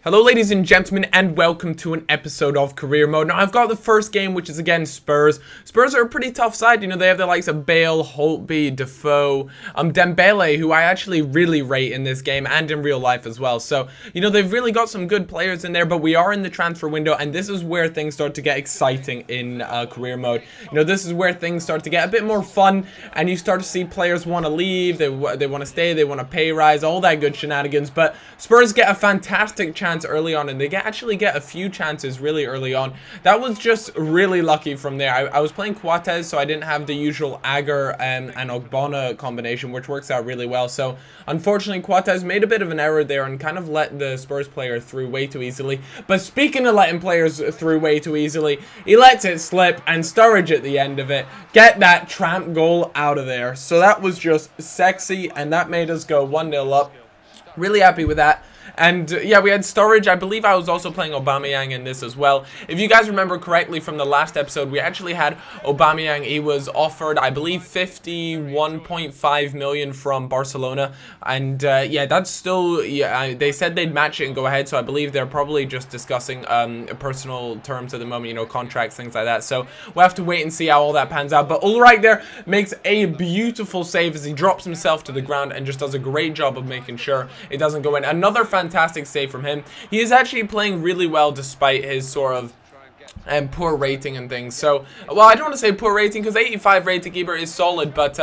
Hello ladies and gentlemen, and welcome to an episode of Career Mode. Now I've got the first game, which is against Spurs. Spurs are a pretty tough side. You know, they have the likes of Bale, Holtby, Defoe, Dembele, who I actually really rate in this game and in real life as well. So, you know, they've really got some good players in there, but we are in the transfer window, and this is where things start to get exciting in Career Mode. You know, this is where things start to get a bit more fun, and you start to see players want to leave, they want to stay, they want to pay rise, all that good shenanigans. But Spurs get a fantastic chance early on, and they actually get a few chances really early on. That was just really lucky from there. I was playing Quatez, so I didn't have the usual Agar and Ogbonna combination, which works out really well. So unfortunately, Quatez made a bit of an error there and kind of let the Spurs player through way too easily. But speaking of letting players through way too easily, he lets it slip, and Sturridge at the end of it get that tramp goal out of there. So that was just sexy, and that made us go 1-0 up. Really happy with that. And yeah, we had Sturridge. I believe I was also playing Aubamayang in this as well. If you guys remember correctly from the last episode, we actually had Aubamayang. He was offered, I believe, 51.5 million from Barcelona. And yeah, that's still, yeah, they said they'd match it and go ahead. So I believe they're probably just discussing personal terms at the moment, you know, contracts, things like that. So we'll have to wait and see how all that pans out. But Ulreich there makes a beautiful save as he drops himself to the ground and just does a great job of making sure it doesn't go in. Another fantastic save from him. He is actually playing really well despite his sort of poor rating and things. So, well, I don't want to say poor rating because 85 rated keeper is solid, but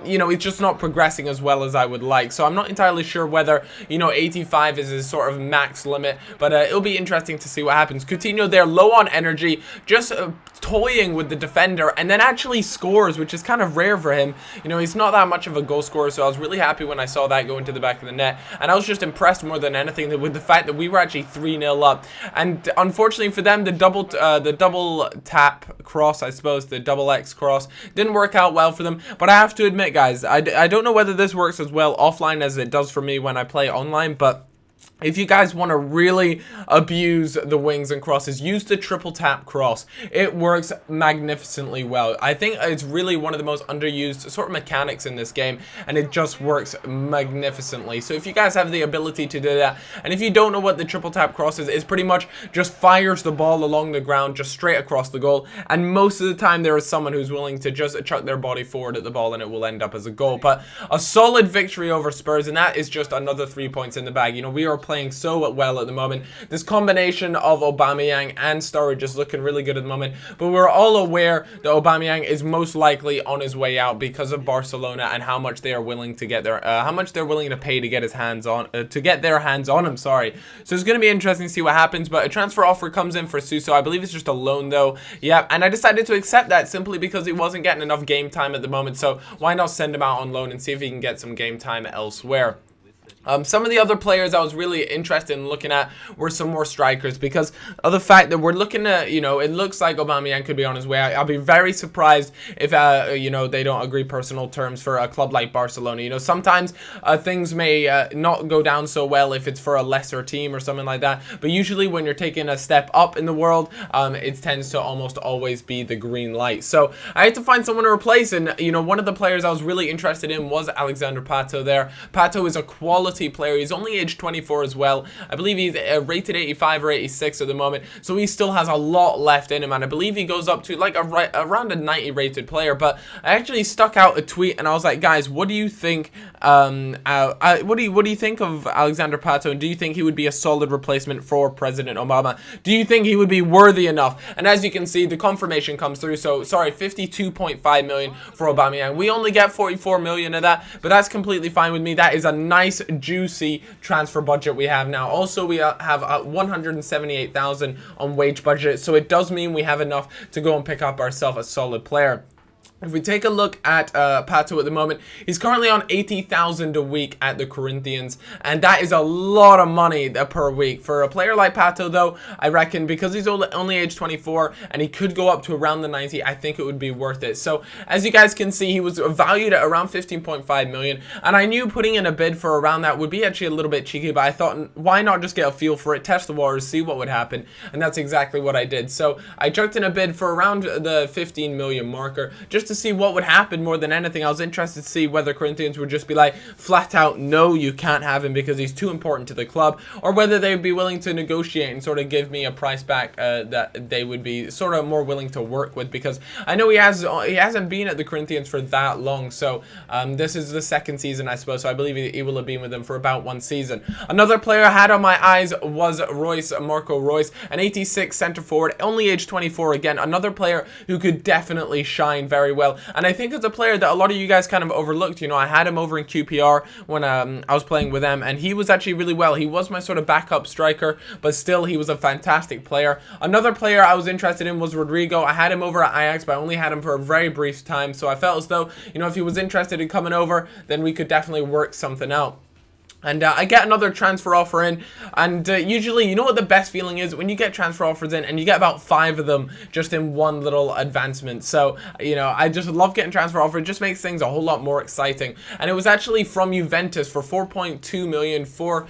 you know, he's just not progressing as well as I would like. So I'm not entirely sure whether, you know, 85 is his sort of max limit, but it'll be interesting to see what happens. Coutinho there, low on energy, just toying with the defender, and then actually scores, which is kind of rare for him. You know, he's not that much of a goal scorer, so I was really happy when I saw that go into the back of the net, and I was just impressed more than anything with the fact that we were actually 3-0 up. And unfortunately for them, the double tap cross, I suppose, the double X cross, didn't work out well for them. But I have to admit, guys, I don't know whether this works as well offline as it does for me when I play online, but if you guys want to really abuse the wings and crosses, use the triple tap cross. It works magnificently well. I think it's really one of the most underused sort of mechanics in this game, and it just works magnificently. So if you guys have the ability to do that, and if you don't know what the triple tap cross is, it's pretty much just fires the ball along the ground, just straight across the goal, and most of the time there is someone who's willing to just chuck their body forward at the ball and it will end up as a goal. But a solid victory over Spurs, and that is just another 3 points in the bag. You know, we are playing so well at the moment. This combination of Aubamayang and Sturridge is looking really good at the moment, but we're all aware that Aubamayang is most likely on his way out because of Barcelona and how much they are willing to get their how much they're willing to pay to get his hands on their hands on him. Sorry. So it's going to be interesting to see what happens, but a transfer offer comes in for Suso. I believe it's just a loan though. Yeah, and I decided to accept that simply because he wasn't getting enough game time at the moment, so why not send him out on loan and see if he can get some game time elsewhere. Some of the other players I was really interested in looking at were some more strikers because of the fact that we're looking at, you know, it looks like Aubamayang could be on his way out. I'll be very surprised if, you know, they don't agree personal terms for a club like Barcelona. You know, sometimes things may not go down so well if it's for a lesser team or something like that. But usually when you're taking a step up in the world, it tends to almost always be the green light. So I had to find someone to replace, and, you know, one of the players I was really interested in was Alexander Pato there. Pato is a quality player. He's only age 24 as well. I believe he's rated 85 or 86 at the moment, so he still has a lot left in him, and I believe he goes up to like around a 90 rated player. But I actually stuck out a tweet and I was like, guys, what do you think what do you think of Alexander Pato, and do you think he would be a solid replacement for President Obama? Do you think he would be worthy enough? And as you can see, the confirmation comes through. So sorry, 52.5 million for Aubamayang. We only get 44 million of that, but that's completely fine with me. That is a nice juicy transfer budget we have now. Also, we have 178,000 on wage budget, so it does mean we have enough to go and pick up ourselves a solid player. If we take a look at Pato at the moment, he's currently on 80,000 a week at the Corinthians, and that is a lot of money per week. For a player like Pato, though, I reckon because he's only age 24 and he could go up to around the 90, I think it would be worth it. So, as you guys can see, he was valued at around 15.5 million, and I knew putting in a bid for around that would be actually a little bit cheeky, but I thought, why not just get a feel for it, test the waters, see what would happen, and that's exactly what I did. So, I chucked in a bid for around the 15 million marker, just just to see what would happen more than anything. I was interested to see whether Corinthians would just be like, flat out, no, you can't have him because he's too important to the club, or whether they would be willing to negotiate and sort of give me a price back that they would be sort of more willing to work with, because I know he hasn't been at the Corinthians for that long. So this is the second season, I suppose, so I believe he will have been with them for about 1 season. Another player I had on my eyes was Marco Reus, an 86 centre forward, only age 24. Again, another player who could definitely shine very well, and I think it's a player that a lot of you guys kind of overlooked. You know, I had him over in QPR when I was playing with them, and he was actually really well. He was my sort of backup striker, but still, he was a fantastic player. Another player I was interested in was Rodrigo. I had him over at Ajax, but I only had him for a very brief time, so I felt as though, you know, if he was interested in coming over, then we could definitely work something out. And I get another transfer offer in, and usually, you know what the best feeling is? When you get transfer offers in, and you get about 5 of them just in one little advancement. So, you know, I just love getting transfer offers. It just makes things a whole lot more exciting. And it was actually from Juventus for 4.2 million for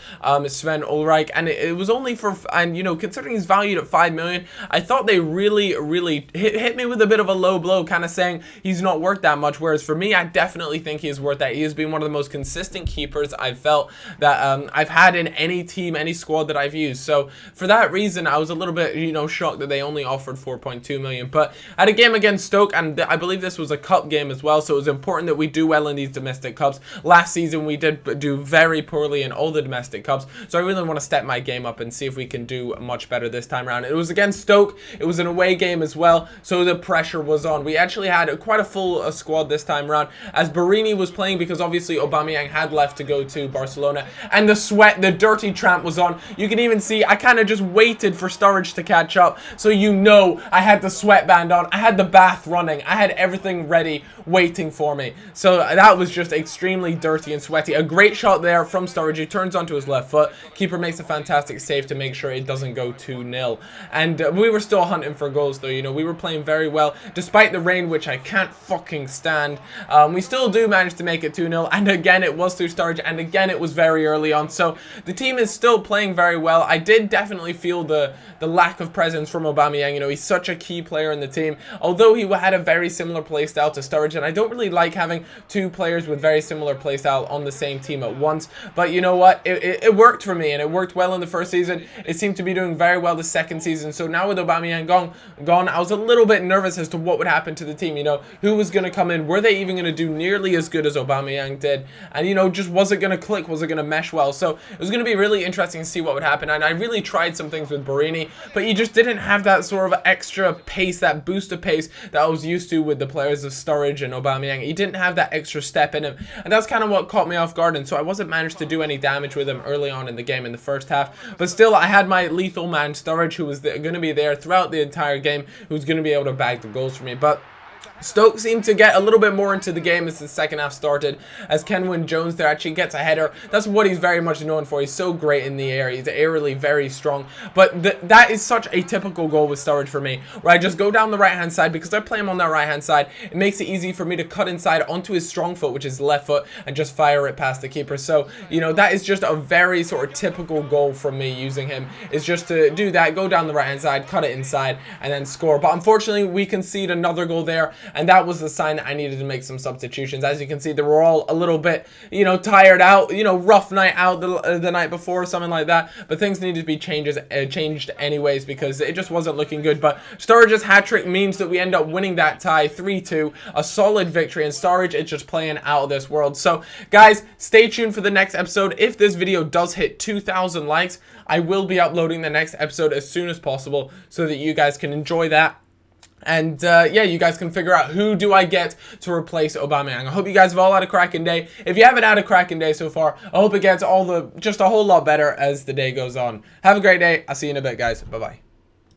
Sven Ulreich, and it was only for, and you know, considering he's valued at 5 million, I thought they really hit me with a bit of a low blow, kind of saying he's not worth that much, whereas for me, I definitely think he is worth that. He has been one of the most consistent keepers I've felt that I've had in any team, any squad that I've used. So for that reason, I was a little bit, you know, shocked that they only offered 4.2 million. But at a game against Stoke, and I believe this was a cup game as well, so it was important that we do well in these domestic cups. Last season, we did do very poorly in all the domestic cups, so I really want to step my game up and see if we can do much better this time around. It was against Stoke. It was an away game as well, so the pressure was on. We actually had quite a full squad this time around, as Barini was playing, because obviously Aubamayang had left to go to Barcelona. And the sweat, the dirty tramp was on. You can even see I kind of just waited for Sturridge to catch up. So you know I had the sweatband on. I had the bath running. I had everything ready, waiting for me. So that was just extremely dirty and sweaty. A great shot there from Sturridge. He turns onto his left foot. Keeper makes a fantastic save to make sure it doesn't go 2-0. And we were still hunting for goals, though. You know, we were playing very well. Despite the rain, which I can't fucking stand, we still do manage to make it 2-0. And again, it was through Sturridge. And again, it was very early on, so the team is still playing very well. I did definitely feel the lack of presence from Aubamayang. You know, he's such a key player in the team, although he had a very similar playstyle to Sturridge, and I don't really like having 2 players with very similar playstyle on the same team at once. But you know what, it worked for me, and it worked well in the first season. It seemed to be doing very well the second season. So now with Aubamayang gone, I was a little bit nervous as to what would happen to the team. You know, who was going to come in? Were they even going to do nearly as good as Aubamayang did? And you know, just was it going to click? Was it going to mesh well? So it was going to be really interesting to see what would happen. And I really tried some things with Barini, but he just didn't have that sort of extra pace, that boost of pace that I was used to with the players of Sturridge and Aubamayang. He didn't have that extra step in him, and that's kind of what caught me off guard. And so I wasn't managed to do any damage with him early on in the game in the first half. But still, I had my lethal man Sturridge, who was going to be there throughout the entire game, who's going to be able to bag the goals for me. But Stoke seemed to get a little bit more into the game as the second half started, as Kenwyne Jones there actually gets a header. That's what he's very much known for. He's so great in the air. He's aerially very strong. But that is such a typical goal with Sturridge for me, where I just go down the right-hand side. Because I play him on that right-hand side, it makes it easy for me to cut inside onto his strong foot, which is left foot, and just fire it past the keeper. So, you know, that is just a very sort of typical goal from me using him, is just to do that, go down the right-hand side, cut it inside, and then score. But unfortunately, we concede another goal there, and that was the sign that I needed to make some substitutions. As you can see, they were all a little bit, you know, tired out, you know, rough night out the night before, something like that. But things needed to be changed anyways, because it just wasn't looking good. But Sturridge's hat-trick means that we end up winning that tie 3-2, a solid victory, and Sturridge is just playing out of this world. So, guys, stay tuned for the next episode. If this video does hit 2,000 likes, I will be uploading the next episode as soon as possible so that you guys can enjoy that. And yeah, you guys can figure out who do I get to replace Aubamayang. I hope you guys have all had a cracking day. If you haven't had a cracking day so far, I hope it gets just a whole lot better as the day goes on. Have a great day. I'll see you in a bit, guys. Bye-bye.